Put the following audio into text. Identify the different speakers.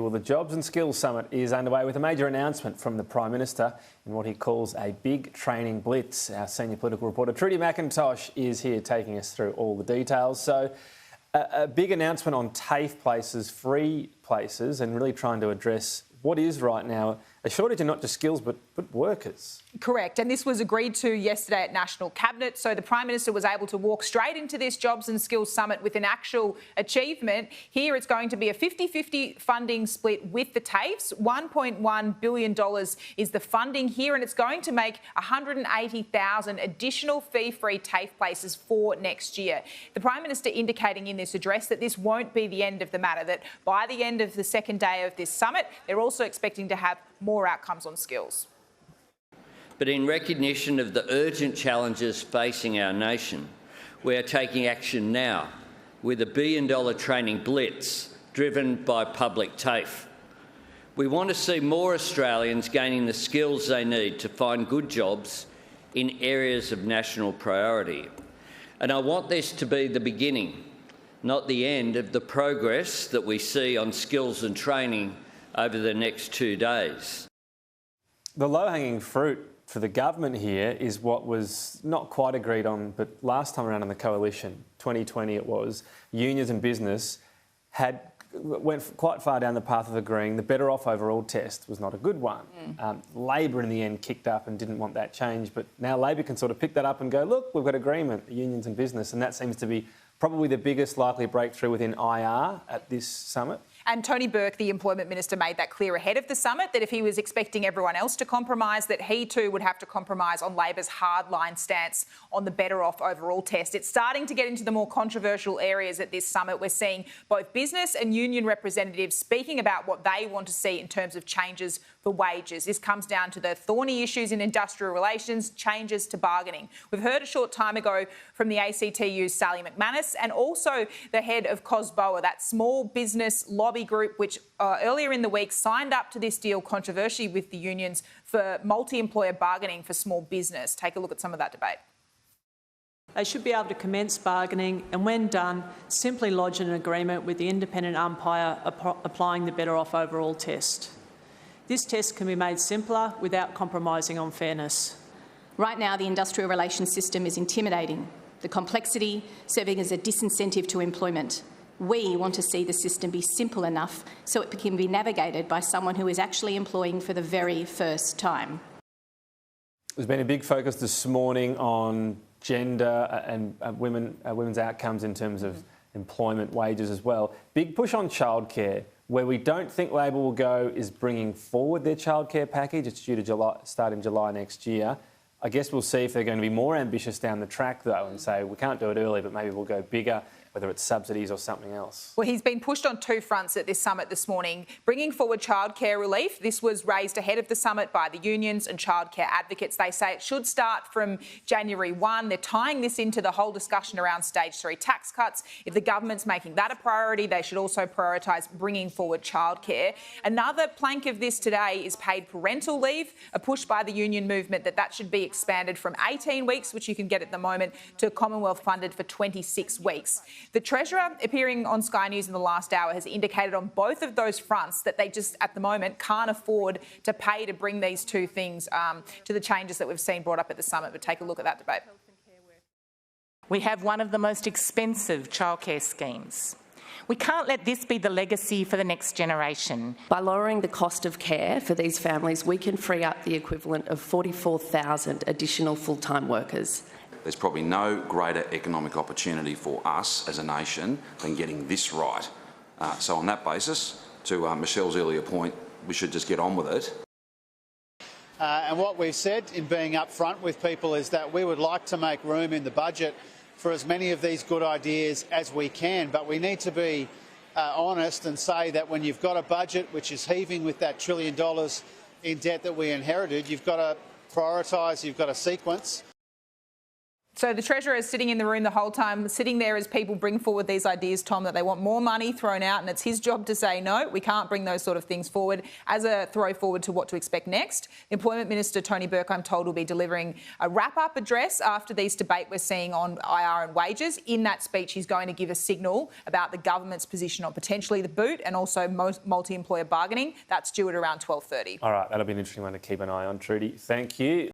Speaker 1: Well, the Jobs and Skills Summit is underway with a major announcement from the Prime Minister in what he calls a big training blitz. Our senior political reporter Trudy McIntosh is here taking us through all the details. So a big announcement on TAFE places, free places, and really trying to address what is right now a shortage of not just skills but workers.
Speaker 2: Correct, and this was agreed to yesterday at National Cabinet, so the Prime Minister was able to walk straight into this Jobs and Skills Summit with an actual achievement. Here it's going to be a 50-50 funding split with the TAFEs. $1.1 billion is the funding here, and it's going to make 180,000 additional fee-free TAFE places for next year. The Prime Minister indicating in this address that this won't be the end of the matter, that by the end of the second day of this summit, they're also expecting to have more outcomes on skills.
Speaker 3: But in recognition of the urgent challenges facing our nation, we are taking action now with a $1 billion training blitz driven by public TAFE. We want to see more Australians gaining the skills they need to find good jobs in areas of national priority. And I want this to be the beginning, not the end, of the progress that we see on skills and training over the next 2 days.
Speaker 1: The low-hanging fruit for the government here is what was not quite agreed on, but last time around in the coalition, 2020 it was, unions and business went quite far down the path of agreeing the better off overall test was not a good one. Labor in the end kicked up and didn't want that change, but now Labor can sort of pick that up and go, look, we've got agreement, unions and business, and that seems to be probably the biggest likely breakthrough within IR at this summit.
Speaker 2: And Tony Burke, the Employment Minister, made that clear ahead of the summit, that if he was expecting everyone else to compromise, that he too would have to compromise on Labor's hardline stance on the better off overall test. It's starting to get into the more controversial areas at this summit. We're seeing both business and union representatives speaking about what they want to see in terms of changes for wages. This comes down to the thorny issues in industrial relations, changes to bargaining. We've heard a short time ago from the ACTU's Sally McManus and also the head of COSBOA, that small business lobby group which earlier in the week signed up to this deal controversially with the unions for multi-employer bargaining for small business. Take a look at some of that debate.
Speaker 4: They should be able to commence bargaining and, when done, simply lodge an agreement with the independent umpire applying the better off overall test. This test can be made simpler without compromising on fairness.
Speaker 5: Right now, the industrial relations system is intimidating, the complexity serving as a disincentive to employment. We want to see the system be simple enough so it can be navigated by someone who is actually employing for the very first time.
Speaker 1: There's been a big focus this morning on gender and women's outcomes in terms of employment, wages as well. Big push on childcare. Where we don't think Labor will go is bringing forward their childcare package. It's due to start in July next year. I guess we'll see if they're going to be more ambitious down the track, though, and say we can't do it early, but maybe we'll go bigger, whether it's subsidies or something else.
Speaker 2: Well, he's been pushed on two fronts at this summit this morning. Bringing forward childcare relief. This was raised ahead of the summit by the unions and childcare advocates. They say it should start from January 1. They're tying this into the whole discussion around stage 3 tax cuts. If the government's making that a priority, they should also prioritise bringing forward childcare. Another plank of this today is paid parental leave, a push by the union movement that should be expanded from 18 weeks, which you can get at the moment, to Commonwealth funded for 26 weeks. The Treasurer, appearing on Sky News in the last hour, has indicated on both of those fronts that they just, at the moment, can't afford to pay to bring these two things to the changes that we've seen brought up at the summit. But take a look at that debate.
Speaker 6: We have one of the most expensive childcare schemes. We can't let this be the legacy for the next generation.
Speaker 7: By lowering the cost of care for these families, we can free up the equivalent of 44,000 additional full-time workers.
Speaker 8: There's probably no greater economic opportunity for us as a nation than getting this right. So on that basis, to Michelle's earlier point, we should just get on with it.
Speaker 9: And what we've said in being upfront with people is that we would like to make room in the budget for as many of these good ideas as we can, but we need to be honest and say that when you've got a budget which is heaving with that $1 trillion in debt that we inherited, you've got to prioritise, you've got to sequence.
Speaker 2: So the Treasurer is sitting in the room the whole time, sitting there as people bring forward these ideas, Tom, that they want more money thrown out, and it's his job to say, no, we can't bring those sort of things forward as a throw forward to what to expect next. Employment Minister Tony Burke, I'm told, will be delivering a wrap-up address after this debate we're seeing on IR and wages. In that speech, he's going to give a signal about the government's position on potentially the boot and also multi-employer bargaining. That's due at around 12:30.
Speaker 1: All right, that'll be an interesting one to keep an eye on, Trudy. Thank you.